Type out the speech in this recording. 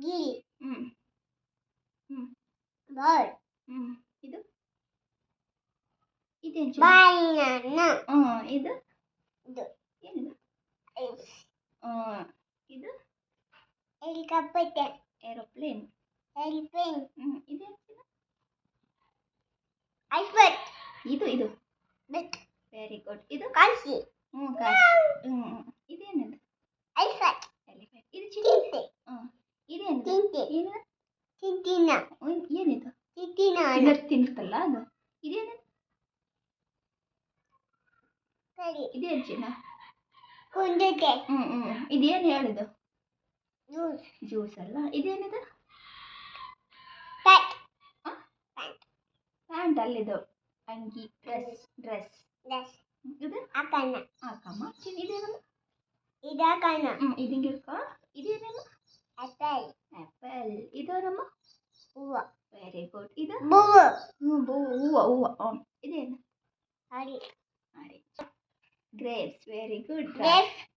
ಗಿಳಿ. ಹ್ಮ್ ಹ್ಮ್ ಬರ್ಡ್. ಇದು ಇದೇನು ಬನಾನಾ. ಇದು ಇದು ಏನಿದು ಇದು ಹೆಲಿಕಾಪ್ಟರ್. ಏರೋಪ್ಲೇನ್. ಏರೋಪ್ಲೇನ್. ಇದೇನು ಐಫೋನ್. ಇದು ಬೆಕ್. Very good. ಇದು ಕಾಶಿ. ಕಾಶಿ. ಇದೇನಿದು ಐಫೋನ್. ಎಲಿಫೆಂಟ್. ಇದು ಚಿಂಟೆ. ಇದೇನಿದು ಚಿಂಟೆ. ಏನು ಚಿಂಟಿನ. ಏನಿದು ಚಿಂಟಿನ. ತಿನ್ನುತ್ತಲ್ಲ ಅದು. ಇದೇನಿದು ಸರಿ. ಇದೇನು ಚಿನ್ನ ಕುಂದುತೆ. ಇದೇನು ಹೇಳಿದು ಜ್ಯೂಸ್. ಜ್ಯೂಸ್ ಅಲ್ಲ. ಇದೇನಿದು ಪ್ಯಾಟ್. ಪ್ಯಾಂಟ್ ಅಲ್ಲಿದು ಅಂಗಿ ಡ್ರೆಸ್ ಡ್ರೆಸ್. ಇದು ಅಕನ. ಹಾಕಮ್ಮ ಚಿನ್ನ. ಇದೇನಲ್ಲ ಇದಕನ. ಇದೀಗ ಇಡ್ಕೊ. ಇದೇನೇನು ಆಪಲ್. ಆಪಲ್. ಇದರಮ್ಮ ಹೂವ. Very good. ಇದು ಹೂವು. ಹೂವ. ಇದೇನು ಹರಿ. ಗ್ರೇಪ್ಸ್. Very good. ಗ್ರೇಪ್ಸ್.